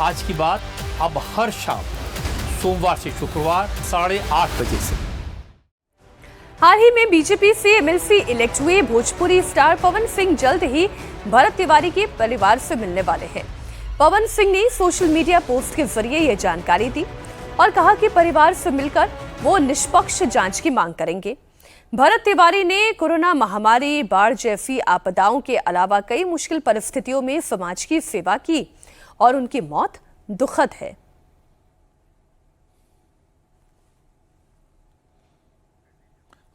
आज की बात अब हर शाम सोमवार से शुक्रवार 8:30 बजे से। हाल ही में बीजेपी से एमएलसी इलेक्ट हुए भोजपुरी स्टार पवन सिंह जल्द ही भरत तिवारी के परिवार से मिलने वाले हैं। पवन सिंह ने सोशल मीडिया पोस्ट के जरिए यह जानकारी दी और कहा कि परिवार से मिलकर वो निष्पक्ष जांच की मांग करेंगे। भरत तिवारी ने कोरोना महामारी, बाढ़ जैसी आपदाओं के अलावा कई मुश्किल परिस्थितियों में समाज की सेवा की और उनकी मौत दुखद है।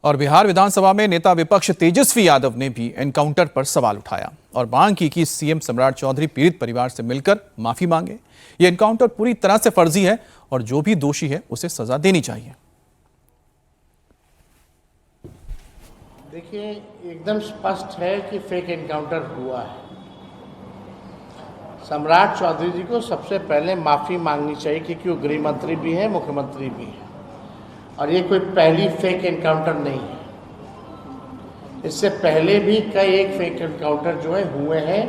और बिहार विधानसभा में नेता विपक्ष तेजस्वी यादव ने भी एनकाउंटर पर सवाल उठाया और मांग की कि सीएम सम्राट चौधरी पीड़ित परिवार से मिलकर माफी मांगे। यह एनकाउंटर पूरी तरह से फर्जी है और जो भी दोषी है उसे सजा देनी चाहिए। देखिए, एकदम स्पष्ट है कि फेक एनकाउंटर हुआ है। सम्राट चौधरी जी को सबसे पहले माफ़ी मांगनी चाहिए क्योंकि वो गृह मंत्री भी हैं, मुख्यमंत्री भी हैं, और ये कोई पहली फेक एनकाउंटर नहीं है। इससे पहले भी कई एक फेक एनकाउंटर जो है हुए हैं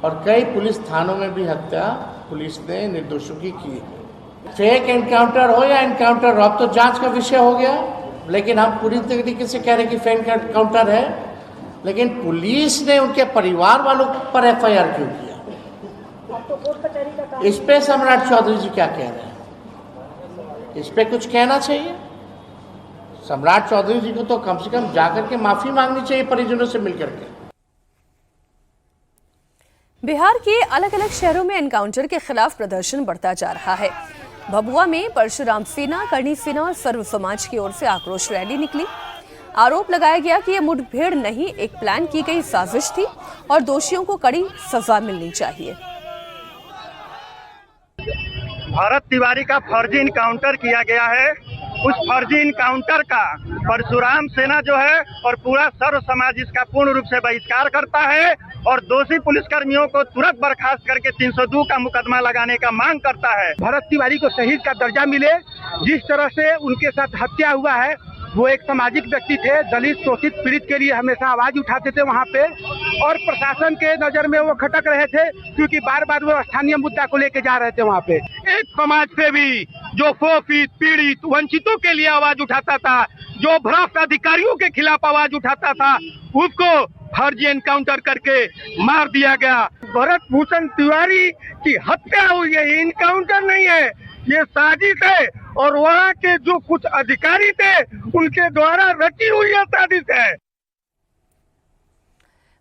और कई पुलिस थानों में भी हत्या पुलिस ने निर्दोषों की है। फेक एनकाउंटर हो या एनकाउंटर हो, अब तो जांच का विषय हो गया, लेकिन हम पूरी तरीके से कह रहे हैं कि फेक एनकाउंटर है। लेकिन पुलिस ने उनके परिवार वालों पर एफआईआर क्यों किया? इस पे सम्राट चौधरी जी क्या कह रहे हैं? इस पे कुछ कहना चाहिए। सम्राट चौधरी जी को तो कम से कम जाकर के माफी मांगनी चाहिए परिजनों से मिलकर के। बिहार के अलग अलग शहरों में एनकाउंटर के खिलाफ प्रदर्शन बढ़ता जा रहा है। भभुआ में परशुराम सेना, करणी सेना और सर्व समाज की ओर से आक्रोश रैली निकली। आरोप लगाया गया कि यह मुठभेड़ नहीं, एक प्लान की गई साजिश थी और दोषियों को कड़ी सजा मिलनी चाहिए। भरत तिवारी का फर्जी इनकाउंटर किया गया है। उस फर्जी इनकाउंटर का परशुराम सेना जो है और पूरा सर्व समाज इसका पूर्ण रूप से बहिष्कार करता है और दोषी पुलिसकर्मियों को तुरंत बर्खास्त करके 302 का मुकदमा लगाने का मांग करता है। भरत तिवारी को शहीद का दर्जा मिले। जिस तरह से उनके साथ हत्या हुआ है, वो एक सामाजिक व्यक्ति थे, दलित शोषित पीड़ित के लिए हमेशा आवाज उठाते थे वहाँ पे, और प्रशासन के नजर में वो खटक रहे थे क्योंकि बार बार वो स्थानीय मुद्दा को लेके जा रहे थे वहाँ पे। एक समाज सेवी जो शोषित, पीड़ित, वंचितों के लिए आवाज उठाता था, जो भ्रष्ट अधिकारियों के खिलाफ आवाज उठाता था, उसको फर्जी एनकाउंटर करके मार दिया गया। भरत भूषण तिवारी की हत्या हुई है, एनकाउंटर नहीं है, ये साजिश है और वहाँ के जो कुछ अधिकारी थे उनके द्वारा रची हुई यह साजिश है।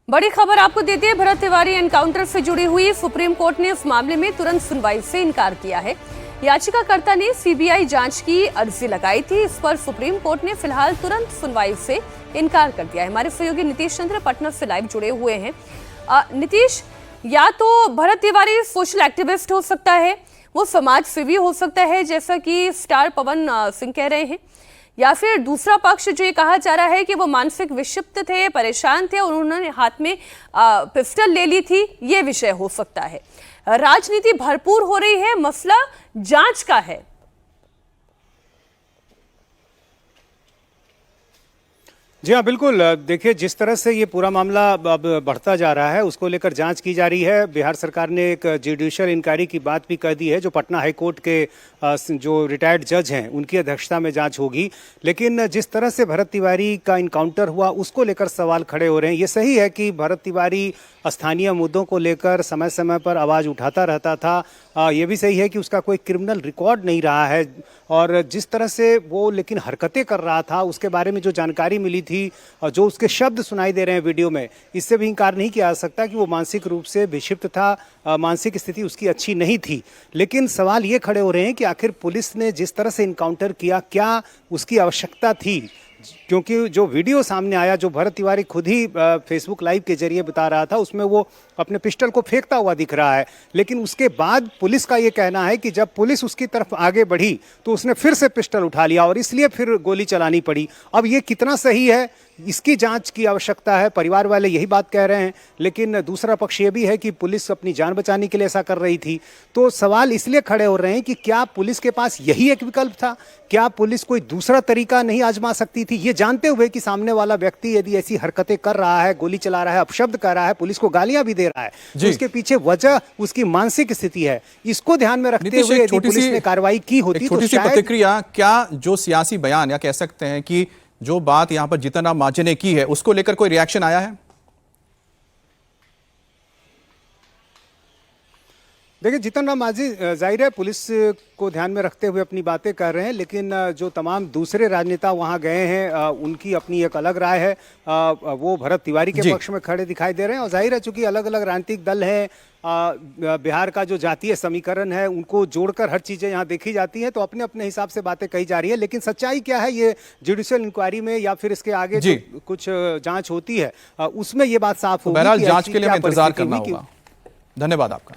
बड़ी खबर आपको देते हैं। भरत तिवारी एनकाउंटर से जुड़ी हुई सुप्रीम कोर्ट ने इस मामले में तुरंत सुनवाई से इनकार किया है। याचिकाकर्ता ने सीबीआई जांच की अर्जी लगाई थी। इस पर सुप्रीम कोर्ट ने फिलहाल तुरंत सुनवाई से इनकार कर दिया है। हमारे सहयोगी नीतीश चंद्र पटना से लाइव जुड़े हुए हैं। नीतीश, या तो भरत तिवारी सोशल एक्टिविस्ट हो सकता है, वो समाज सेवी हो सकता है जैसा कि स्टार पवन सिंह कह रहे हैं, या फिर दूसरा पक्ष जो ये कहा जा रहा है कि वो मानसिक विक्षिप्त थे, परेशान थे और उन्होंने हाथ में पिस्टल ले ली थी, ये विषय हो सकता है। राजनीति भरपूर हो रही है, मसला जांच का है। जी हाँ, बिल्कुल। देखिए, जिस तरह से ये पूरा मामला अब बढ़ता जा रहा है उसको लेकर जांच की जा रही है। बिहार सरकार ने एक जुडिशियल इंक्वायरी की बात भी कह दी है, जो पटना हाई कोर्ट के जो रिटायर्ड जज हैं उनकी अध्यक्षता में जांच होगी। लेकिन जिस तरह से भरत तिवारी का इनकाउंटर हुआ उसको लेकर सवाल खड़े हो रहे हैं। ये सही है कि भरत तिवारी स्थानीय मुद्दों को लेकर समय समय पर आवाज़ उठाता रहता था। ये भी सही है कि उसका कोई क्रिमिनल रिकॉर्ड नहीं रहा है, और जिस तरह से वो लेकिन हरकतें कर रहा था उसके बारे में जो जानकारी मिली थी और जो उसके शब्द सुनाई दे रहे हैं वीडियो में, इससे भी इंकार नहीं किया जा सकता कि वो मानसिक रूप से विक्षिप्त था, मानसिक स्थिति उसकी अच्छी नहीं थी। लेकिन सवाल ये खड़े हो रहे हैं कि आखिर पुलिस ने जिस तरह से इनकाउंटर किया, क्या उसकी आवश्यकता थी? क्योंकि जो वीडियो सामने आया, जो भरत तिवारी खुद ही फेसबुक लाइव के जरिए बता रहा था, उसमें वो अपने पिस्टल को फेंकता हुआ दिख रहा है। लेकिन उसके बाद पुलिस का ये कहना है कि जब पुलिस उसकी तरफ आगे बढ़ी तो उसने फिर से पिस्टल उठा लिया और इसलिए फिर गोली चलानी पड़ी। अब ये कितना सही है, इसकी जांच की आवश्यकता है, परिवार वाले यही बात कह रहे हैं। लेकिन दूसरा पक्ष ये भी है कि पुलिस अपनी जान बचाने के लिए ऐसा कर रही थी। तो सवाल इसलिए खड़े हो रहे हैं कि क्या पुलिस के पास यही एक विकल्प था? क्या पुलिस कोई दूसरा तरीका नहीं आजमा सकती थी, ये जानते हुए कि सामने वाला व्यक्ति यदि ऐसी हरकतें कर रहा है, गोली चला रहा है, अपशब्द कर रहा है, पुलिस को गालियां भी दे रहा है, तो इसके पीछे वजह उसकी मानसिक स्थिति है। इसको ध्यान में रखते हुए यदि पुलिस ने कार्रवाई की होती तो छोटी सी प्रतिक्रिया, क्या जो सियासी बयान या कह सकते हैं कि जो बात यहां पर जीतन राम मांझी ने की है उसको लेकर कोई रिएक्शन आया है? देखिए, जीतन राम मांझी जाहिर है पुलिस को ध्यान में रखते हुए अपनी बातें कर रहे हैं, लेकिन जो तमाम दूसरे राजनेता वहां गए हैं उनकी अपनी एक अलग राय है। वो भरत तिवारी के पक्ष में खड़े दिखाई दे रहे हैं। और जाहिर है चूंकि अलग अलग राजनीतिक दल हैं, बिहार का जो जातीय समीकरण है उनको जोड़कर हर चीज़ें यहाँ देखी जाती हैं, तो अपने अपने हिसाब से बातें कही जा रही है। लेकिन सच्चाई क्या है, ये जुडिशियल इंक्वायरी में या फिर इसके आगे जो कुछ जांच होती है उसमें ये बात साफ होगी। बहरहाल जांच के लिए हमें इंतजार करना होगा। धन्यवाद आपका।